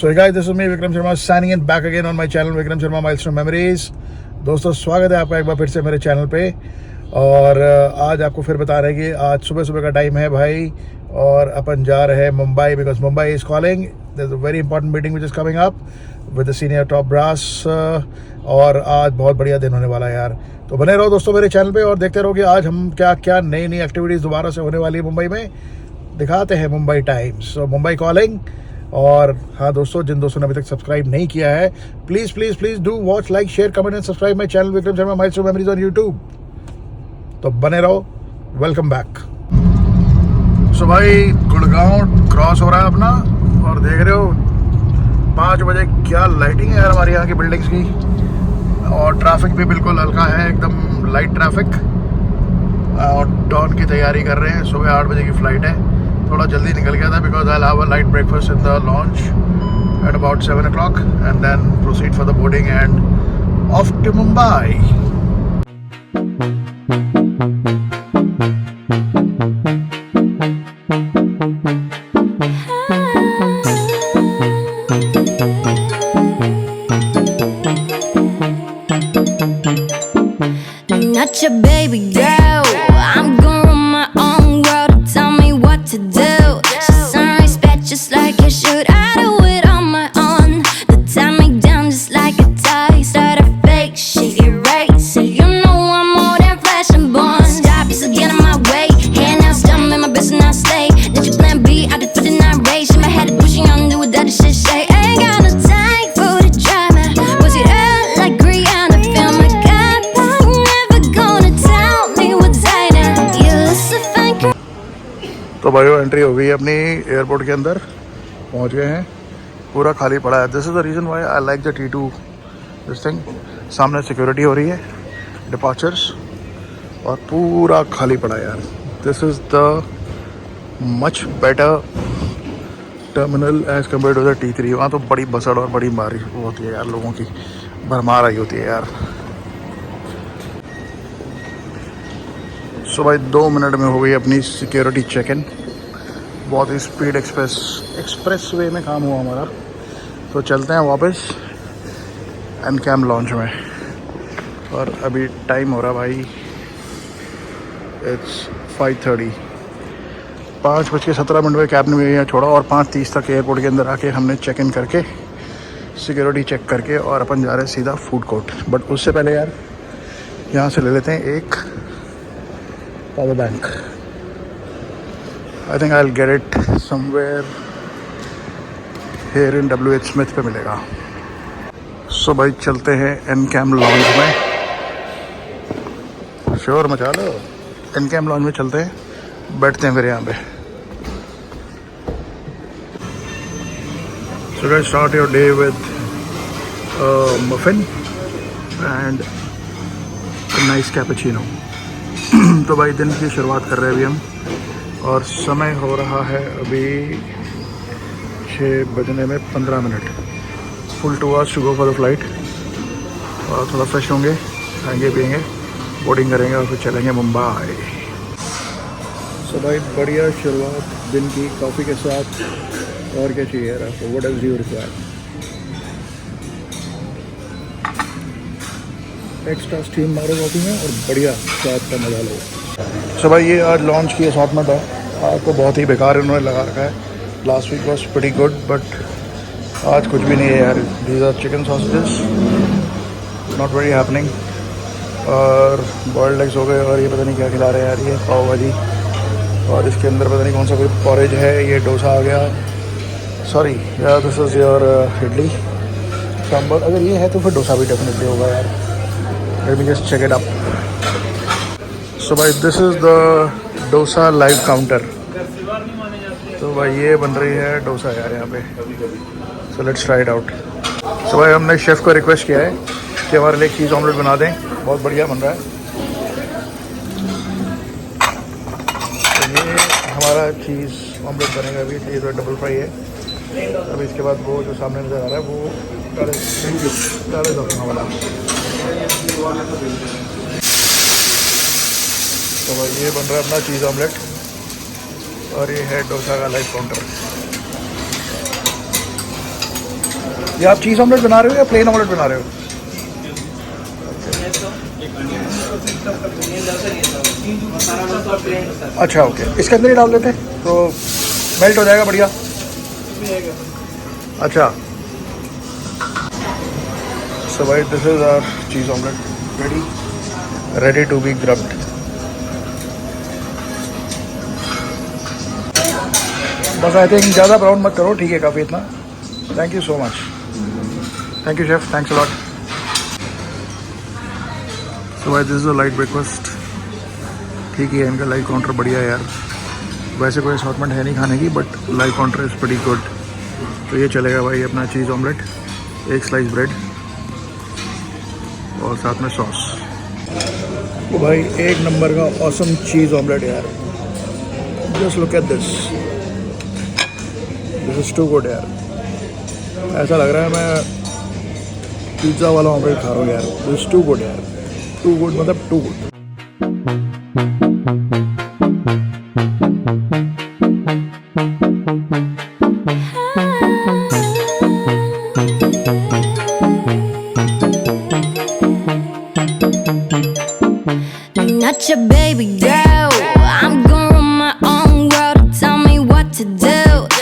So hey guys, this is me Vikram Sharma signing in back again on my channel Vikram Sharma Milestone Memories। दोस्तों स्वागत है आपका एक बार फिर से मेरे चैनल पे। और आज आपको फिर बता रहे हैं कि आज सुबह सुबह का टाइम है भाई, और अपन जा रहे हैं Mumbai because Mumbai is calling. There is a very important meeting which is coming up with the senior top brass, और आज बहुत बढ़िया दिन होने वाला है यार। तो बने रहो दोस्तों मेरे चैनल पे और देखते रहो कि आज हम क्या क्या नई नई एक्टिविटीज़ दोबारा से होने वाली है मुंबई में, दिखाते हैं मुंबई टाइम्स। सो मुंबई कॉलिंग। और हाँ दोस्तों, जिन दोस्तों ने अभी तक सब्सक्राइब नहीं किया है, please please please do watch, like, share, comment and subscribe my channel Vikram Sharma milestone memories on YouTube. तो बने रहो, वेलकम बैक। सो भाई गुड़गांव क्रॉस हो रहा है अपना, और देख रहे हो 5 बजे क्या लाइटिंग है यार हमारे यहाँ की बिल्डिंग्स की, और ट्रैफिक भी बिल्कुल हल्का है, एकदम लाइट ट्रैफिक। और डॉन की तैयारी कर रहे हैं, सुबह 8 बजे की फ़्लाइट है। थोड़ा जल्दी निकल गया था because I have a light breakfast in the lounge at about 7 o'clock and then proceed for the boarding and off to Mumbai. Not your baby girl, I'm gonna run my own world. Tell me what to do. She's on respect just like you should. I do it on my own. They tie me down just like a tie. Start a fake shit, erase. So you know I'm more than flesh and bone. Stop, just get in my way. Hand out, stump in my business, now stay. Did you plan B? I did for the night race. In my head, pushing on, do what that shit say. Ain't got no time for the drama. Was it out like Rihanna? Feel my God, but never gonna tell me what's right now. You're so fine. तो भाई entry हो गई है अपनी airport के अंदर, पहुंच गए हैं। पूरा खाली पड़ा है। This is the reason why I like the T2 this thing. सामने सिक्योरिटी हो रही है, डिपार्चर्स, और पूरा खाली पड़ा है यार। This is the much better terminal as compare to the T3। वहाँ तो बड़ी बसड़ और बड़ी बारिश होती है यार, लोगों की भरमार आई होती है यार। सुबह 2 मिनट में हो गई अपनी सिक्योरिटी चेक इन। बहुत ही स्पीड एक्सप्रेस वे में काम हुआ हमारा। तो चलते हैं वापस एनकैम लॉन्च में। और अभी टाइम हो रहा भाई, इट्स 5:30। 5:17 में कैब ने यहाँ छोड़ा, और 5:30 तक एयरपोर्ट के अंदर आके हमने चेक इन करके सिक्योरिटी चेक करके और अपन जा रहे हैं सीधा फूड कोर्ट। बट उससे पहले यार यहाँ से ले लेते हैं एक power bank. I think I will get it somewhere here in WH Smith पे मिलेगा। सो भाई चलते हैं एनकैम लॉन्च में। श्योर मचा लो, एनकैम लॉन्च में चलते हैं, बैठते हैं फिर यहाँ पे। So guys, start your day with muffin and nice cappuccino. तो भाई दिन की शुरुआत कर रहे हैं अभी हम, और समय हो रहा है अभी 6 बजने में 15 मिनट। Full 2 hours to go for the flight. और थोड़ा फ्रेश होंगे, खाएंगे पिएंगे, बोर्डिंग करेंगे और फिर चलेंगे मुंबई। सो भाई बढ़िया शुरुआत दिन की कॉफ़ी के साथ। और क्या चाहिए यार आपको? What does you require? Extra steam मारो कॉफ़ी में और बढ़िया स्वाद का मजा लो। सो भाई ये आज लॉन्च की असॉर्टमेंट है। आज तो बहुत ही बेकार इन्होंने लगा रखा है। Last week was pretty good, but आज कुछ भी नहीं है यार। These are chicken sausages, not very happening. और बॉइल्ड एग्स हो गए, और ये पता नहीं क्या खिला रहे हैं यार, ये पाव भाजी, और इसके अंदर पता नहीं कौन सा कोई पॉरेज है। ये डोसा आ गया, सॉरी यार, this is your idli sambar. अगर ये है तो फिर डोसा भी डेफिनेटली होगा यार। Let me just check it up. So भाई this is the dosa live counter. तो भाई ये बन रही है डोसा यार यहाँ पे। So let's try it out. So भाई हमने शेफ़ को रिक्वेस्ट किया है कि हमारे लिए चीज़ ऑमलेट बना दें। बहुत बढ़िया बन रहा है। तो ये हमारा चीज़ ऑमलेट बनेगा अभी। ये तो डबल फ्राई है। अभी इसके बाद वो जो सामने नज़र आ रहा है वो डाले वाला। तो भाई ये बन रहा है अपना चीज़ ऑमलेट, और ये है डोसा का लाइव काउंटर। ये आप चीज़ ऑमलेट बना रहे हो या प्लेन ऑमलेट बना रहे हो? अच्छा ओके, इसके अंदर ही डाल देते हैं तो मेल्ट हो जाएगा बढ़िया। अच्छा सो भाई this is our cheese omelette ready to be grubbed. बस आई थिंक ज़्यादा ब्राउन मत करो, ठीक है काफ़ी इतना। Thank you so much, thank you chef, thanks a lot. So भाई this is a light breakfast. ठीक है, इनका लाइव काउंटर बढ़िया है यार। वैसे कोई असॉर्टमेंट है नहीं खाने की, but live counter is pretty good. तो ये चलेगा भाई अपना चीज़ ऑमलेट, एक स्लाइस ब्रेड और साथ में सॉस। तो भाई एक नंबर का ऑसम चीज़ ऑमलेट यार। Just look at this, this is too good यार। ऐसा लग रहा है मैं पिज़्ज़ा वाला ऑमलेट खा रहा हूँ यार। दिस इज़ टू गुड यार, टू गुड मतलब too good. Not your baby girl, I'm gonna run my own world. Tell me what to do.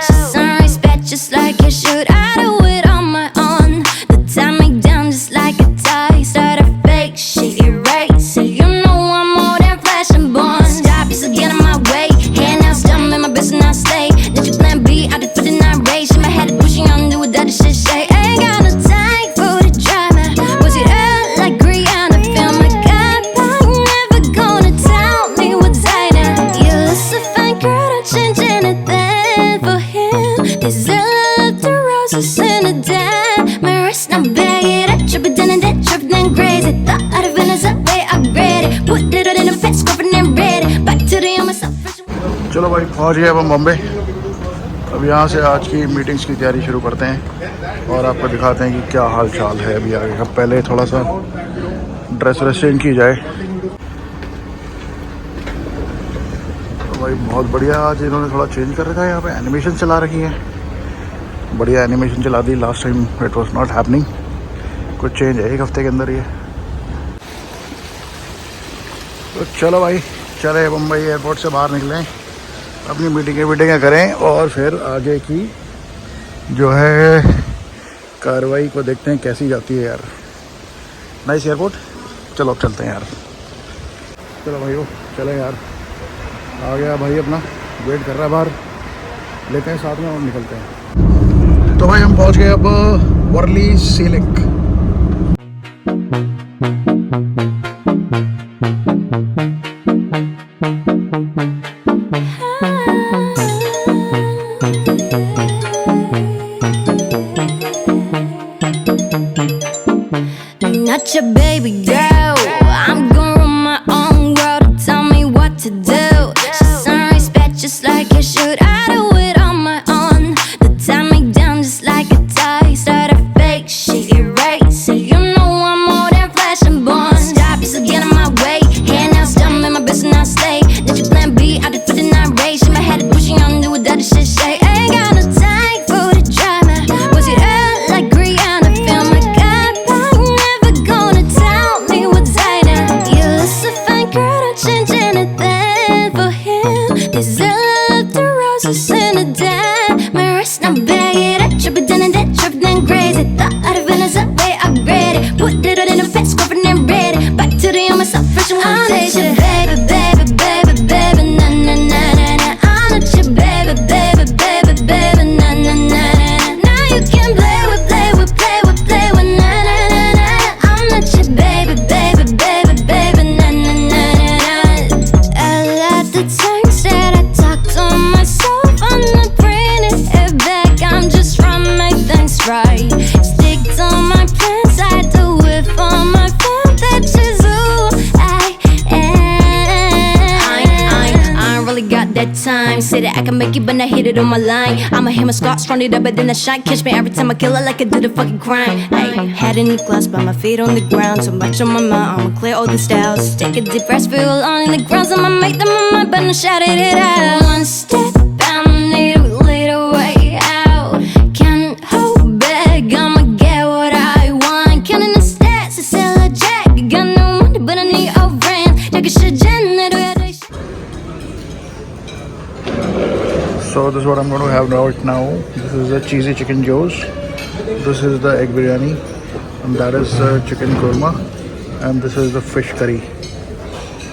She's on respect just like you should. I do it on my own. The time me down just like a tie. Start a fake shit, erase it. You know I'm more than flesh and bone. Stop, you still get in my way. Hand out, stumble in my business, I stay. Let your plan B, I did for the night race. In my head, pushing on, do what that shit say. Ain't got no time for the drama. Was it up like Rihanna? Feel my gut, but I'm never gonna tell me what's I know. You look so fine, girl, don't change anything for him. This is a love to roses in a dime. My wrist, now bag it up, trip it down and that trip then crazy. Thought I'd have been a way upgraded. Put it all in a fat scope and then read it. Back to the on myself. चलो भाई पहुंच गए अब हम बॉम्बे। अब यहाँ से आज की मीटिंग्स की तैयारी शुरू करते हैं और आपको दिखाते हैं कि क्या हाल चाल है अभी आगे का। पहले थोड़ा सा ड्रेस व्रेस चेंज की जाए। तो भाई बहुत बढ़िया, आज इन्होंने थोड़ा चेंज कर रखा है। यहाँ पे एनिमेशन चला रखी है, बढ़िया एनिमेशन चला दी। Last time it was not happening. कुछ चेंज है एक हफ्ते के अंदर ये। तो चलो भाई चले मुंबई एयरपोर्ट से बाहर निकलें, अपनी मीटिंगें करें और फिर आगे की जो है कार्रवाई को देखते हैं कैसी जाती है यार। नाइस एयरपोर्ट, चलो अब चलते हैं यार। चलो भाई वो चले यार, आ गया भाई अपना, वेट कर रहा है बाहर, लेते हैं साथ में और निकलते हैं। तो भाई हम पहुंच गए अब वर्ली सी link. Not your baby girl, I'm gonna run my own world. Tell me what to do. She's on respect just like you should. I do it on my own. The time me down just like a tie. Start a fake shit, erase it. You know I'm more than flesh and bone. Stop, you still get in my way. Hand out, stumble in my business, I stay. Let your plan B, I did for the night race. In my head, pushing on, do what that shit say. Ain't got no time for the drama. Was it up like Rihanna? Feel my gut, but I'm never gonna tell me what's I know. You look so fine, girl, don't change anything for him. This is a love to roses in a dime. My wrist, now bag it up, trip it down and that trip then crazy. Thought I'd have been a way upgraded. Put it all in a fat scope and then read it. Back to the on myself, fresh and one taste it. Baby, baby, baby, baby, na na na na na. I'm not your baby, baby, baby, baby, na na na na. Now you can play with, play with, play with, play with, na na na na. I'm not your baby, baby, baby, baby, na na na na. I love the times that I talk to myself. I'm not bringing it back. I'm just trying to make things right. Stick to my plans. I do it for my fam. That's just who I am. I ain't really got that time. Say that I can make it, but I hit it on my line. I'm a hammer, Scott, strong it up, but then I shine. Catch me every time I kill it like I did a fucking crime. Ay, head in the glass, but my feet on the ground. So much on my mind, I'ma clear all the styles. Take a deep breath, feel alone in the grounds. I'ma make them on my but I shouted it out. One step, I need to lead a way out. Can't hold back, I'ma this is what I'm going to have right now. This is the cheesy chicken joes. This is the egg biryani. And that is chicken korma. And this is the fish curry.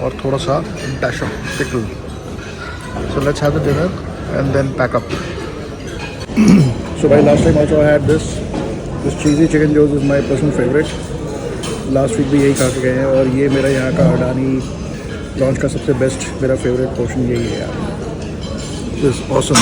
और थोड़ा सा dash of pickle. So let's have the dinner and then pack up. So by last time also I had this cheesy chicken joes is my personal favorite. Last week भी यही खा के गए हैं और ये मेरा यहाँ का अडानी लॉन्च का सबसे बेस्ट मेरा फेवरेट पोर्शन यही है यार. This is awesome.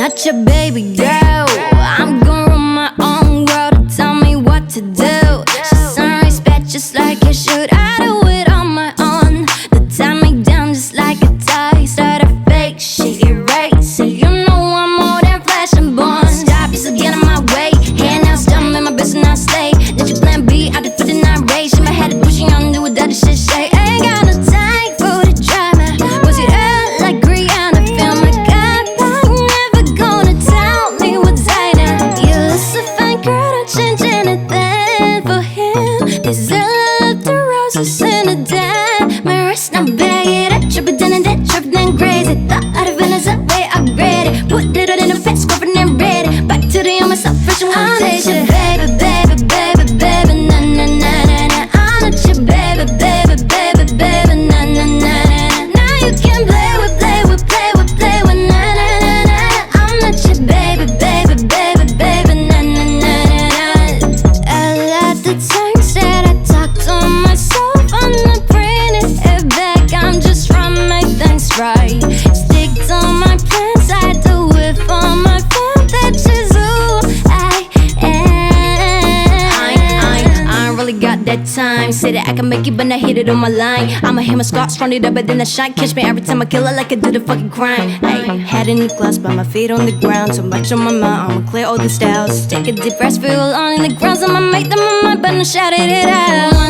Not your baby girl. I'm gonna run my own world. Tell me what to do. She's some respect just like you should. I do it on my own. They tie me down just like a tie. Start a fake shit, erase it. You know I'm more than flesh and bone. Stop, you get in my way. Hand out, stop in my business, I stay. Did you plan B? I did for the night rage. In my head, pushing on, do what that shit say. Ain't got no time for the drama. Was it out like Rihanna? Feel my God, I'm never gonna tell me what's I know. You listen, fine girl, don't change anything for him. Deserve the roses in the den. My wrist now bag it up, trip it down and that trip then crazy. Thought I'd have been as a way upgraded. Put it in a fit, scrubbing and ready. Back to the on myself, fresh and one day. Baby, baby, baby, baby, na na na na na. I'm not your baby, baby, baby, baby, na na na na. Now you can play with, na na na na. I'm not your baby, baby, baby, baby, na na na na. I let the times that I talked to myself. I'm not bringing it back. I'm just trying to make things right. Stick to my plans. I do it for my fam. That's just who I am. I ain't really got that time. Say that I can make it, but I hit it on my line. I'ma hit my Scotch, run it up, but then I shine. Catch me every time I kill it like I do the fucking crime. Ay, head in the glass, but my feet on the ground. So much on my mind, I'ma clear all the styles. Take a deep breath, feel on in the ground. I'ma make them on my mind, but I shouted it out.